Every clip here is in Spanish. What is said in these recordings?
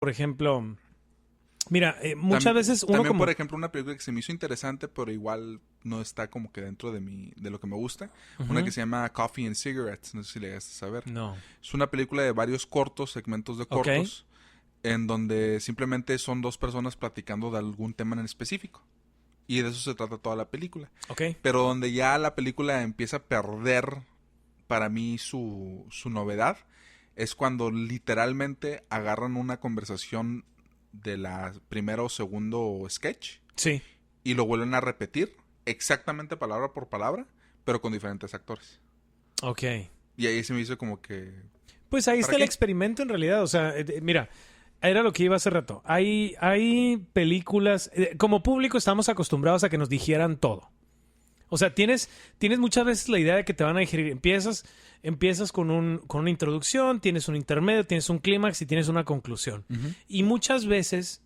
Por ejemplo, mira, muchas Tam- veces uno También, como... por ejemplo, una película que se me hizo interesante, pero igual no está como que dentro de lo que me gusta. Una que Ujú. se llama Coffee and Cigarettes, no sé si le llegaste a saber. No. Es una película de varios cortos, segmentos de Ok. cortos, en donde simplemente son dos personas platicando de algún tema en específico. Y de eso se trata toda la película. Ok. Pero donde ya la película empieza a perder para mí su novedad es cuando literalmente agarran una conversación de la primera o segundo sketch Sí. y lo vuelven a repetir exactamente palabra por palabra, pero con diferentes actores. Ok. Y ahí se me hizo como que... Pues ahí ¿Para está el qué? experimento en realidad. O sea, mira, era lo que iba hace rato. Hay películas... como público estamos acostumbrados a que nos dijeran todo. O sea, tienes muchas veces la idea de que te van a digerir. Empiezas con una introducción, tienes un intermedio, tienes un clímax y tienes una conclusión. Ujú. Y muchas veces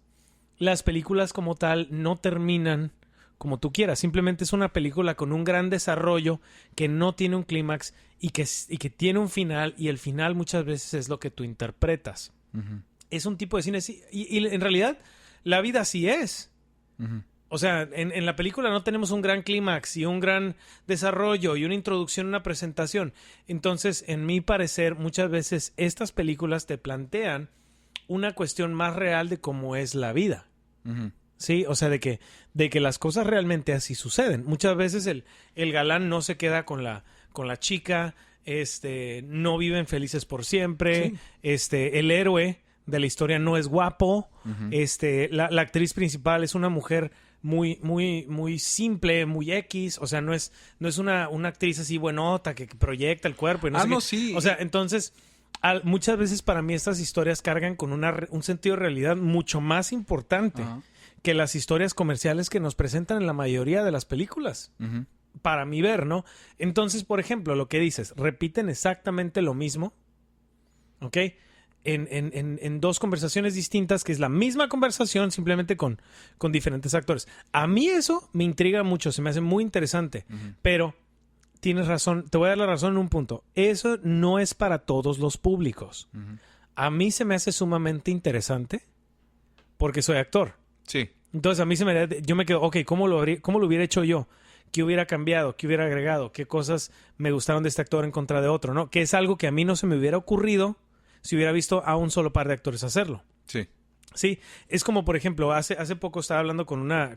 las películas como tal no terminan como tú quieras. Simplemente es una película con un gran desarrollo que no tiene un clímax y que tiene un final, y el final muchas veces es lo que tú interpretas. Ujú. Es un tipo de cine así. Y en realidad la vida así es. Ujú. O sea, en la película no tenemos un gran clímax y un gran desarrollo y una introducción, una presentación. Entonces, en mi parecer, muchas veces estas películas te plantean una cuestión más real de cómo es la vida. Ujú. Sí, o sea, de que las cosas realmente así suceden. Muchas veces el galán no se queda con la chica, no viven felices por siempre, Sí. el héroe de la historia no es guapo, Ujú. la actriz principal es una mujer muy, muy, muy simple, muy X, o sea, no es una actriz así buenota que proyecta el cuerpo y no Ah, sé no, qué. sí. O sea, entonces, muchas veces para mí estas historias cargan con un sentido de realidad mucho más importante Ajá. que las historias comerciales que nos presentan en la mayoría de las películas. Ujú. Para mi ver, ¿no? Entonces, por ejemplo, lo que dices, repiten exactamente lo mismo, ¿ok? En dos conversaciones distintas, que es la misma conversación, simplemente con diferentes actores. A mí eso me intriga mucho, se me hace muy interesante, Ujú. pero tienes razón, te voy a dar la razón en un punto. Eso no es para todos los públicos. Ujú. A mí se me hace sumamente interesante porque soy actor. Sí. Entonces a mí yo me quedo, ok, ¿cómo lo hubiera hecho yo? ¿Qué hubiera cambiado? ¿Qué hubiera agregado? ¿Qué cosas me gustaron de este actor en contra de otro? ¿No? Que es algo que a mí no se me hubiera ocurrido si hubiera visto a un solo par de actores hacerlo. Sí. Sí, es como, por ejemplo, hace poco estaba hablando una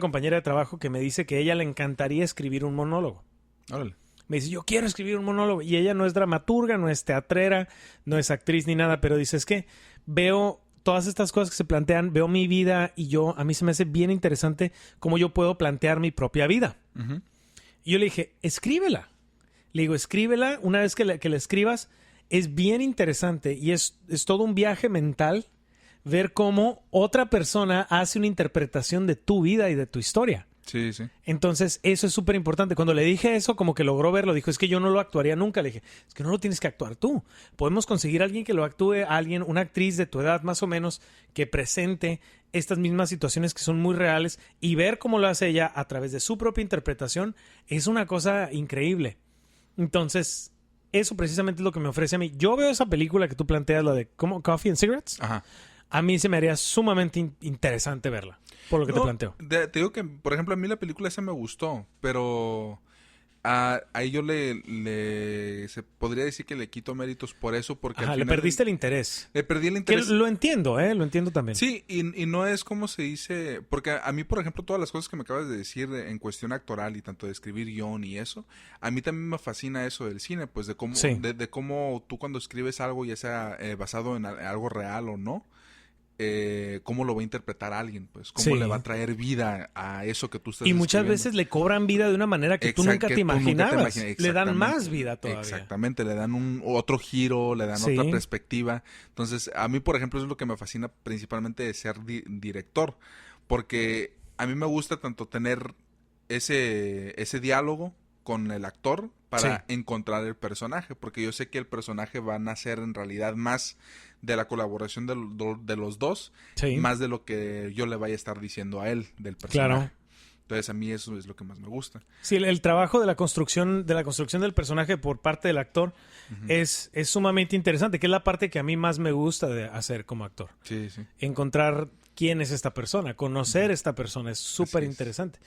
compañera de trabajo que me dice que a ella le encantaría escribir un monólogo. Órale. Me dice, yo quiero escribir un monólogo. Y ella no es dramaturga, no es teatrera, no es actriz ni nada, pero dice, es que veo todas estas cosas que se plantean, veo mi vida y a mí se me hace bien interesante cómo yo puedo plantear mi propia vida. Ujú. Y yo le dije, escríbela. Le digo, escríbela. Una vez que la escribas, es bien interesante y es todo un viaje mental ver cómo otra persona hace una interpretación de tu vida y de tu historia. Sí, sí. Entonces, eso es súper importante. Cuando le dije eso, como que logró verlo. Dijo, es que yo no lo actuaría nunca. Le dije, es que no lo tienes que actuar tú. Podemos conseguir a alguien que lo actúe, una actriz de tu edad más o menos, que presente estas mismas situaciones que son muy reales y ver cómo lo hace ella a través de su propia interpretación es una cosa increíble. Entonces, eso precisamente es lo que me ofrece a mí. Yo veo esa película que tú planteas, la de Coffee and Cigarettes. Ajá. A mí se me haría sumamente interesante verla, por lo que te No, planteo. te digo que, por ejemplo, a mí la película esa me gustó, pero ahí yo se podría decir que le quito méritos por eso, porque al Ajá, le final perdiste el interés. le perdí el Que interés. lo entiendo, lo entiendo también. Sí, y no es como se dice, porque a mí, por ejemplo, todas las cosas que me acabas de decir en cuestión actoral y tanto de escribir guión y eso, a mí también me fascina eso del cine, pues de cómo, Sí. de cómo tú cuando escribes algo, ya sea basado en algo real o no, cómo lo va a interpretar alguien, pues, cómo Sí. le va a traer vida a eso que tú estás Y muchas escribiendo. veces le cobran vida de una manera que tú nunca Que te tú nunca te imaginabas. imaginas. Le dan más Exactamente. vida todavía. Exactamente, le dan un otro giro, le dan Sí. otra perspectiva. Entonces, a mí, por ejemplo, eso es lo que me fascina principalmente de ser director, porque a mí me gusta tanto tener ese diálogo con el actor para Sí. encontrar el personaje, porque yo sé que el personaje va a nacer en realidad más de la colaboración de los dos, Sí. más de lo que yo le vaya a estar diciendo a él del Claro. personaje. Entonces a mí eso es lo que más me gusta. Sí, el trabajo de la construcción del personaje por parte del actor es sumamente interesante, que es la parte que a mí más me gusta de hacer como actor. Sí, sí. Encontrar quién es esta persona, conocer esta persona, es súper interesante.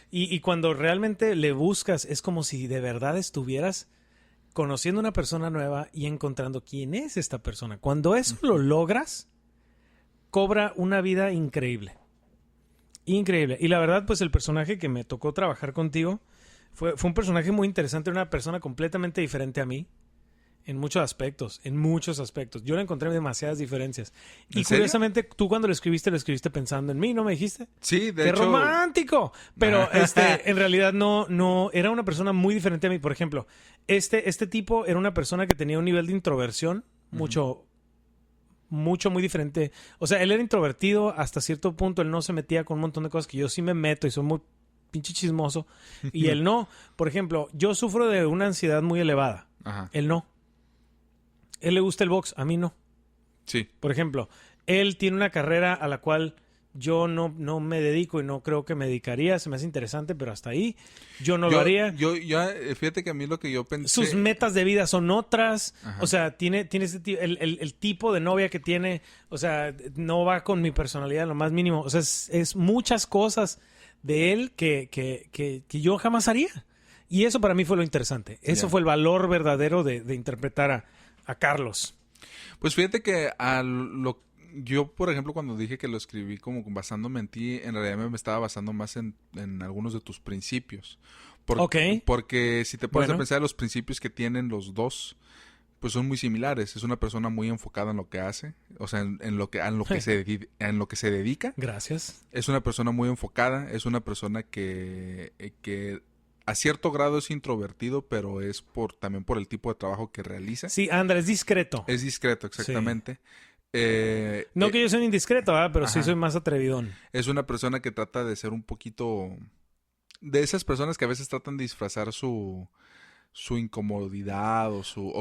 Y cuando realmente le buscas, es como si de verdad estuvieras conociendo una persona nueva y encontrando quién es esta persona. Cuando eso lo logras, cobra una vida increíble. Increíble. Y la verdad, pues el personaje que me tocó trabajar contigo fue un personaje muy interesante, una persona completamente diferente a mí en muchos aspectos, Yo le encontré demasiadas diferencias. Y curiosamente, tú cuando lo escribiste pensando en mí, ¿no me dijiste? Sí, de ¡Qué hecho... romántico! Pero en realidad no, era una persona muy diferente a mí. Por ejemplo, este tipo era una persona que tenía un nivel de introversión muy diferente. O sea, él era introvertido hasta cierto punto. Él no se metía con un montón de cosas que yo sí me meto y soy muy pinche chismoso. Y él no. Por ejemplo, yo sufro de una ansiedad muy elevada. Ajá. Él no. Él le gusta el box, a mí no. Sí. Por ejemplo, él tiene una carrera a la cual yo no me dedico y no creo que me dedicaría. Se me hace interesante, pero hasta ahí yo no lo haría. Yo, fíjate que a mí lo que yo pensé... Sus metas de vida son otras. Ajá. O sea, tiene el tipo de novia que tiene. O sea, no va con mi personalidad en lo más mínimo. O sea, es muchas cosas de él que yo jamás haría. Y eso para mí fue lo interesante. Sí, eso fue el valor verdadero de interpretar a Carlos. Pues fíjate que yo, por ejemplo, cuando dije que lo escribí como basándome en ti, en realidad me estaba basando más en algunos de tus principios. Porque si te pones a pensar, los principios que tienen los dos, pues son muy similares. Es una persona muy enfocada en lo que hace, o sea, en lo que se dedica. Gracias. Es una persona muy enfocada, es una persona que a cierto grado es introvertido, pero es también por el tipo de trabajo que realiza. Sí, Andrés, es discreto. Es discreto, exactamente. Sí. No que yo sea indiscreto, ¿verdad? Pero sí soy más atrevidón. Es una persona que trata de ser un poquito... De esas personas que a veces tratan de disfrazar su incomodidad su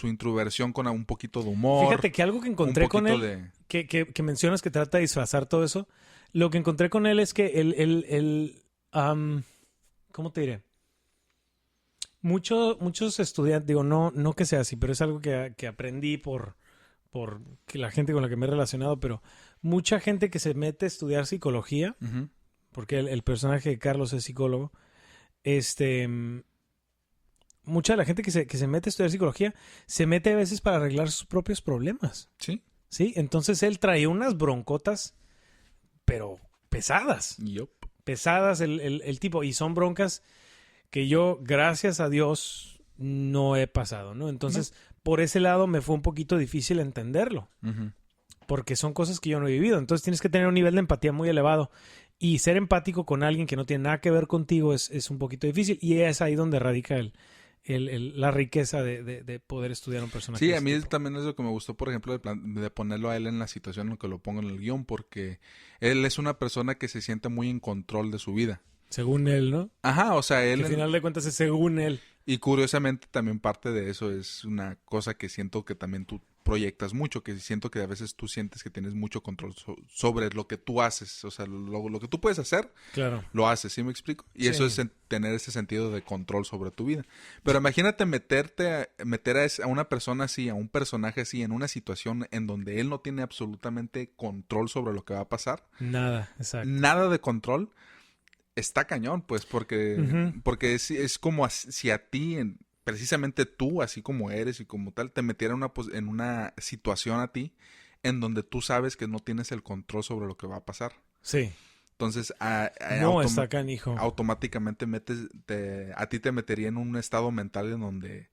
introversión con un poquito de humor. Fíjate que algo que encontré con él, que mencionas que trata de disfrazar todo eso, lo que encontré con él es que él ¿cómo te diré? Muchos estudiantes, digo, no que sea así, pero es algo que aprendí por que la gente con la que me he relacionado, pero mucha gente que se mete a estudiar psicología, porque el personaje de Carlos es psicólogo, mucha de la gente que se mete a estudiar psicología se mete a veces para arreglar sus propios problemas. Sí. Sí, entonces él traía unas broncotas, pero pesadas. Yup. Pesadas el tipo, y son broncas que yo, gracias a Dios, no he pasado, ¿no? Entonces, por ese lado me fue un poquito difícil entenderlo, porque son cosas que yo no he vivido. Entonces tienes que tener un nivel de empatía muy elevado, y ser empático con alguien que no tiene nada que ver contigo es un poquito difícil, y es ahí donde radica la riqueza de poder estudiar un personaje. Sí, a mí también es lo que me gustó, por ejemplo, de ponerlo a él en la situación en la que lo pongo en el guión, porque él es una persona que se siente muy en control de su vida. Según él, ¿no? Ajá, o sea, él... Que al final de cuentas es según él. Y curiosamente también parte de eso es una cosa que siento que también tú proyectas mucho, que siento que a veces tú sientes que tienes mucho control sobre lo que tú haces, o sea, lo que tú puedes hacer, claro, lo haces, ¿sí me explico? Y sí. eso es tener ese sentido de control sobre tu vida. Pero imagínate meter a una persona así, a un personaje así, en una situación en donde él no tiene absolutamente control sobre lo que va a pasar. Nada, exacto. Nada de control. Está cañón, pues, porque es como si a ti, precisamente tú, así como eres y como tal, te metiera en una situación a ti en donde tú sabes que no tienes el control sobre lo que va a pasar. Sí. Entonces, está canijo. Automáticamente a ti te metería en un estado mental en donde,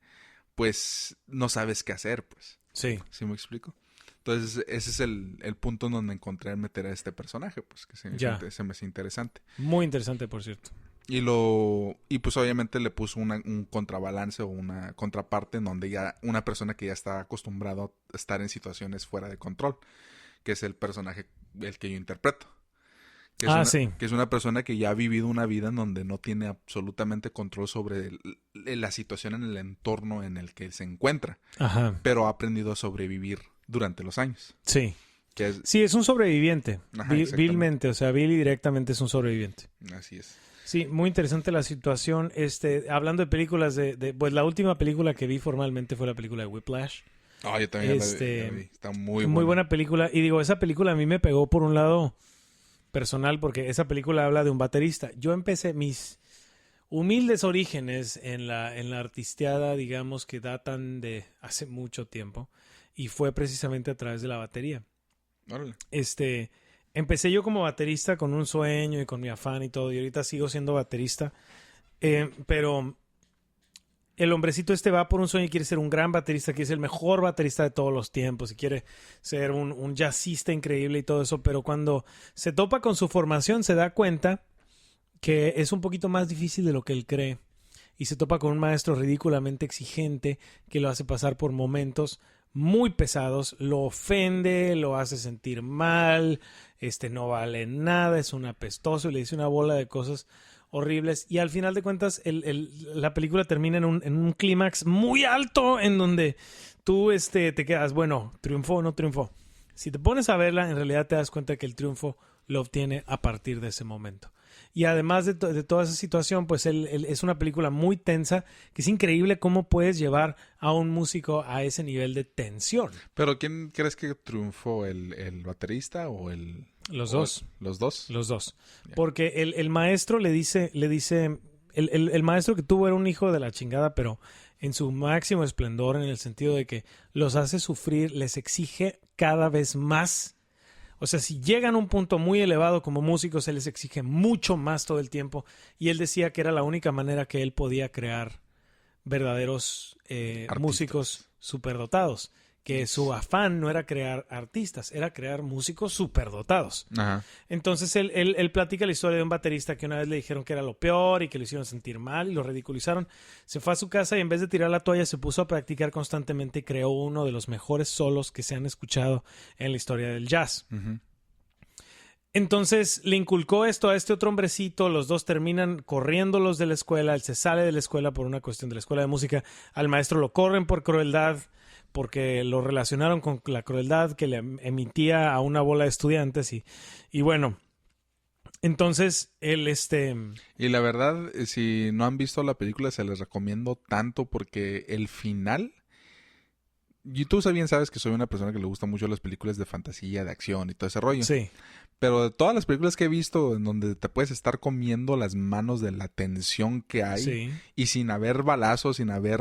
pues, no sabes qué hacer, pues. Sí. ¿Sí me explico? Entonces, ese es el punto en donde encontré al meter a este personaje, pues, que se me hace interesante. Muy interesante, por cierto. Y pues obviamente le puso un contrabalance o una contraparte en donde ya una persona que ya está acostumbrado a estar en situaciones fuera de control, que es el personaje el que yo interpreto. Sí. Que es una persona que ya ha vivido una vida en donde no tiene absolutamente control sobre la situación en el entorno en el que se encuentra. Ajá. Pero ha aprendido a sobrevivir durante los años. Sí. Sí, es un sobreviviente. Ajá, Vilmente, o sea, Billy directamente es un sobreviviente. Así es. Sí, muy interesante la situación. Hablando de películas, pues la última película que vi formalmente fue la película de Whiplash. Yo también la vi. Está muy buena. Muy buena película. Y digo, esa película a mí me pegó por un lado personal porque esa película habla de un baterista. Yo empecé mis humildes orígenes en la artisteada, digamos, que datan de hace mucho tiempo. Y fue precisamente a través de la batería. Órale. Empecé yo como baterista con un sueño y con mi afán y todo. Y ahorita sigo siendo baterista. Pero el hombrecito va por un sueño y quiere ser un gran baterista, quiere ser el mejor baterista de todos los tiempos y quiere ser un jazzista increíble y todo eso, pero cuando se topa con su formación se da cuenta que es un poquito más difícil de lo que él cree y se topa con un maestro ridículamente exigente que lo hace pasar por momentos muy pesados, lo ofende, lo hace sentir mal, no vale nada, es un apestoso y le dice una bola de cosas horribles y al final de cuentas la película termina en un clímax muy alto en donde tú te quedas, bueno, triunfó o no triunfó. Si te pones a verla, en realidad te das cuenta que el triunfo lo obtiene a partir de ese momento. Y además de toda esa situación, pues él es una película muy tensa, que es increíble cómo puedes llevar a un músico a ese nivel de tensión. ¿Pero quién crees que triunfó? ¿El baterista o Los dos. ¿Los dos? Los dos. Yeah. Porque el maestro le dice, el maestro que tuvo era un hijo de la chingada, pero en su máximo esplendor, en el sentido de que los hace sufrir, les exige cada vez más. O sea, si llegan a un punto muy elevado como músicos, se les exige mucho más todo el tiempo. Y él decía que era la única manera que él podía crear verdaderos músicos superdotados. Que su afán no era crear artistas, era crear músicos superdotados. Ajá. Entonces él platica la historia de un baterista que una vez le dijeron que era lo peor y que lo hicieron sentir mal y lo ridiculizaron. Se fue a su casa y en vez de tirar la toalla se puso a practicar constantemente y creó uno de los mejores solos que se han escuchado en la historia del jazz. Uh-huh. Entonces le inculcó esto a este otro hombrecito, los dos terminan corriéndolos de la escuela, él se sale de la escuela por una cuestión de la escuela de música, al maestro lo corren por crueldad, porque lo relacionaron con la crueldad que le emitía a una bola de estudiantes y bueno, entonces él Y la verdad, si no han visto la película, se les recomiendo tanto porque el final... Y tú bien sabes que soy una persona que le gusta mucho las películas de fantasía, de acción y todo ese rollo. Sí. Pero de todas las películas que he visto en donde te puedes estar comiendo las manos de la tensión que hay Sí. y sin haber balazos, sin haber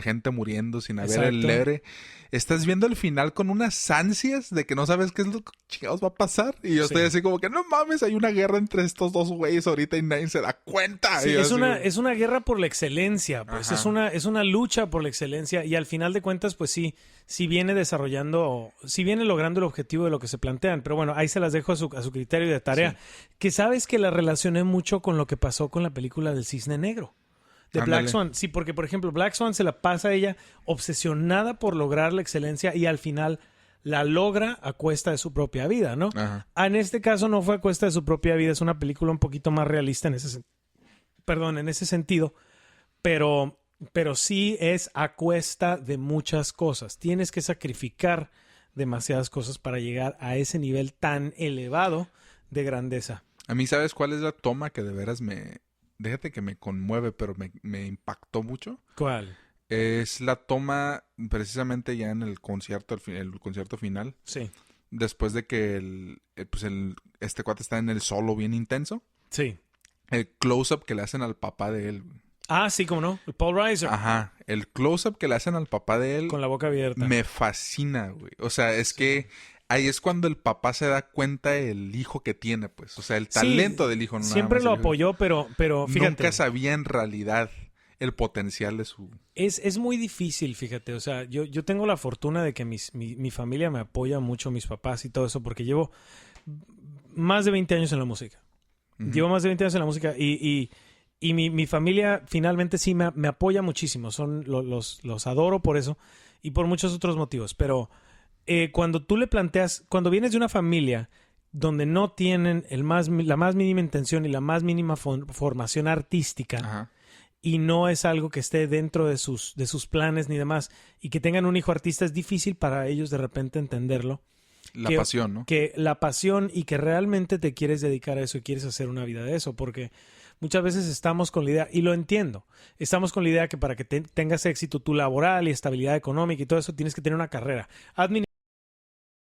gente muriendo, sin haber el Exacto. lebre, estás viendo el final con unas ansias de que no sabes qué es lo que chingados va a pasar. Y yo Sí. estoy así como que no mames, hay una guerra entre estos dos güeyes ahorita y nadie se da cuenta. Sí, Y yo es así, una guerra por la excelencia, pues Ajá. es una lucha por la excelencia y al final de cuentas, pues sí viene desarrollando, sí viene logrando el objetivo de lo que se plantean, pero bueno, ahí se las dejo a su criterio de tarea, Sí. que sabes que la relacioné mucho con lo que pasó con la película del Cisne Negro. De Ándale. Black Swan, sí, porque por ejemplo Black Swan se la pasa a ella obsesionada por lograr la excelencia y al final la logra a cuesta de su propia vida, ¿no? Ajá. En este caso no fue a cuesta de su propia vida, es una película un poquito más realista en ese sentido, pero sí es a cuesta de muchas cosas. Tienes que sacrificar demasiadas cosas para llegar a ese nivel tan elevado de grandeza. A mí, ¿sabes cuál es la toma que de veras déjate que me conmueve, pero me impactó mucho? ¿Cuál? Es la toma precisamente ya en el concierto, el concierto final, Sí, después de que este cuate está en el solo bien intenso. sí. El close-up que le hacen al papá de él. Ah, sí, cómo no. El Paul Reiser. Ajá. El close-up que le hacen al papá de él Con la boca abierta. me fascina, güey. O sea, es que ahí es cuando el papá se da cuenta el hijo que tiene, pues. O sea, el talento del hijo. No nada siempre más lo el hijo. apoyó, pero fíjate. Nunca sabía en realidad el potencial de su... Es muy difícil, fíjate. O sea, yo tengo la fortuna de que mi familia me apoya mucho, mis papás y todo eso, porque llevo más de 20 años en la música. Ujú. Llevo más de 20 años en la música y mi familia finalmente sí me apoya muchísimo. Los adoro por eso y por muchos otros motivos. Pero cuando tú le planteas, cuando vienes de una familia donde no tienen la más mínima intención y la más mínima formación artística, Ajá. y no es algo que esté dentro de sus planes ni demás, y que tengan un hijo artista, es difícil para ellos de repente entenderlo. La pasión, ¿no? Que la pasión y que realmente te quieres dedicar a eso y quieres hacer una vida de eso, porque muchas veces estamos con la idea, y lo entiendo, estamos con la idea que para que tengas éxito tu laboral y estabilidad económica y todo eso, tienes que tener una carrera.